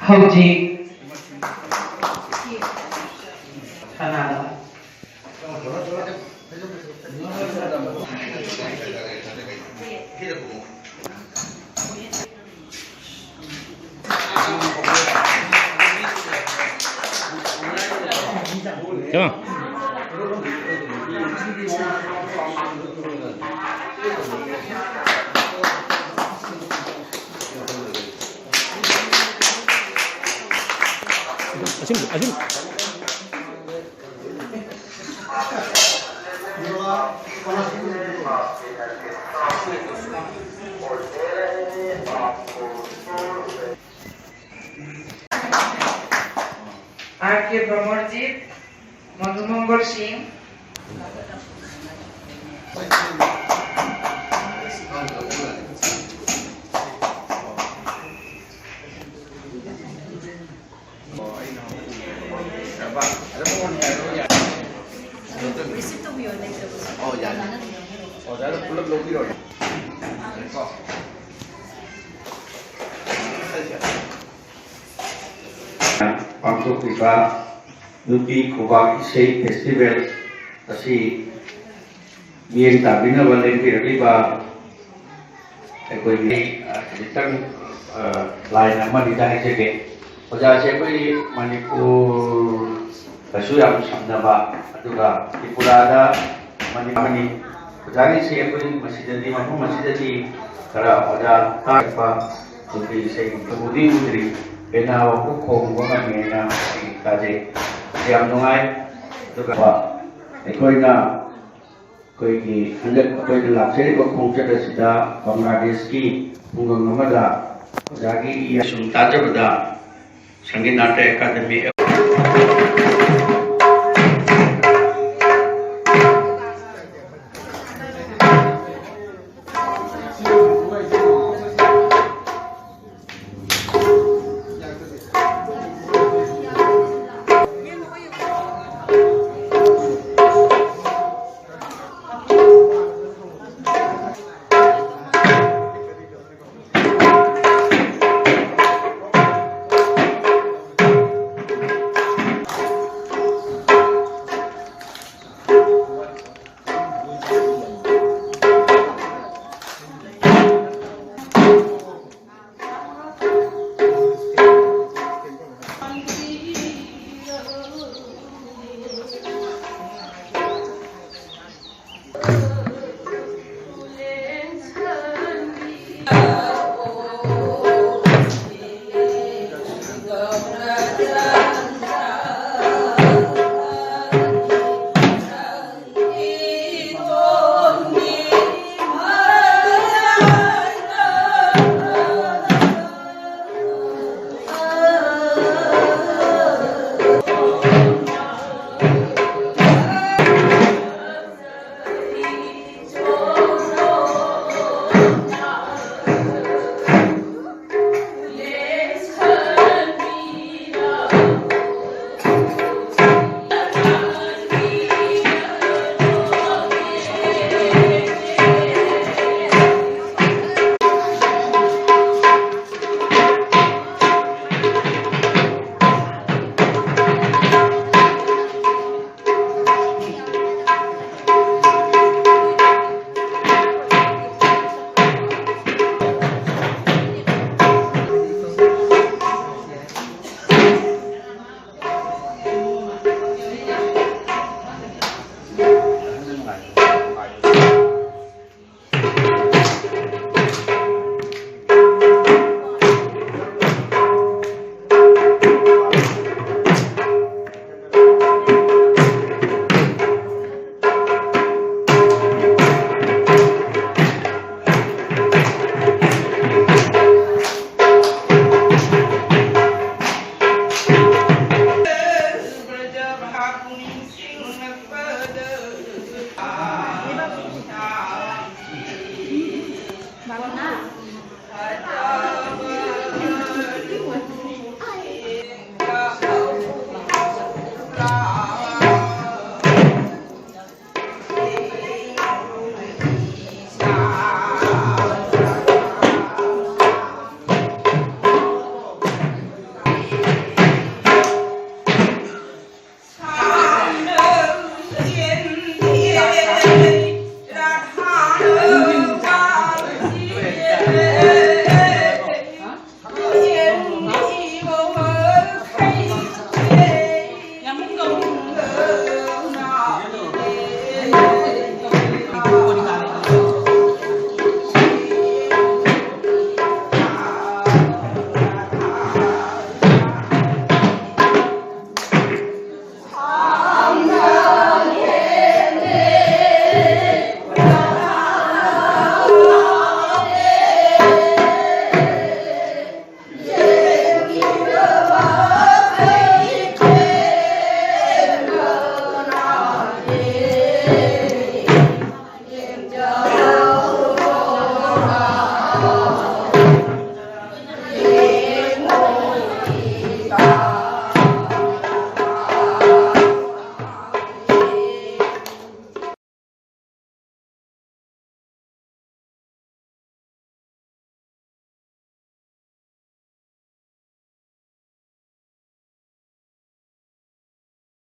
hꯧji sana Dạ. Asim. R.K. Brahmarjit, Madhumangol Singh, पांचों नुपी खुबाक इसे फेस्टिवल असी मियन ताबिना वाले पिरलीबा कोई जितंग लाइन अमनी जाने जगह वजह से कोई मणिपुर कशुयाम समनबा अदुगा त्रिपुरादा मणिपुरी जाने से कोई मस्जिदी मफु मस्जिदी करा वजह ताकपा नुपी इसे मुदी मुद्री बेनावा को खोंगवा मेना ताजे yang nungai tu apa? Ekoina koi ki anda koi dalam seri koi kongsi ada sida Bangladesh ki punggung nama dah jadi ia sunta je benda Sanggit Natak Akademi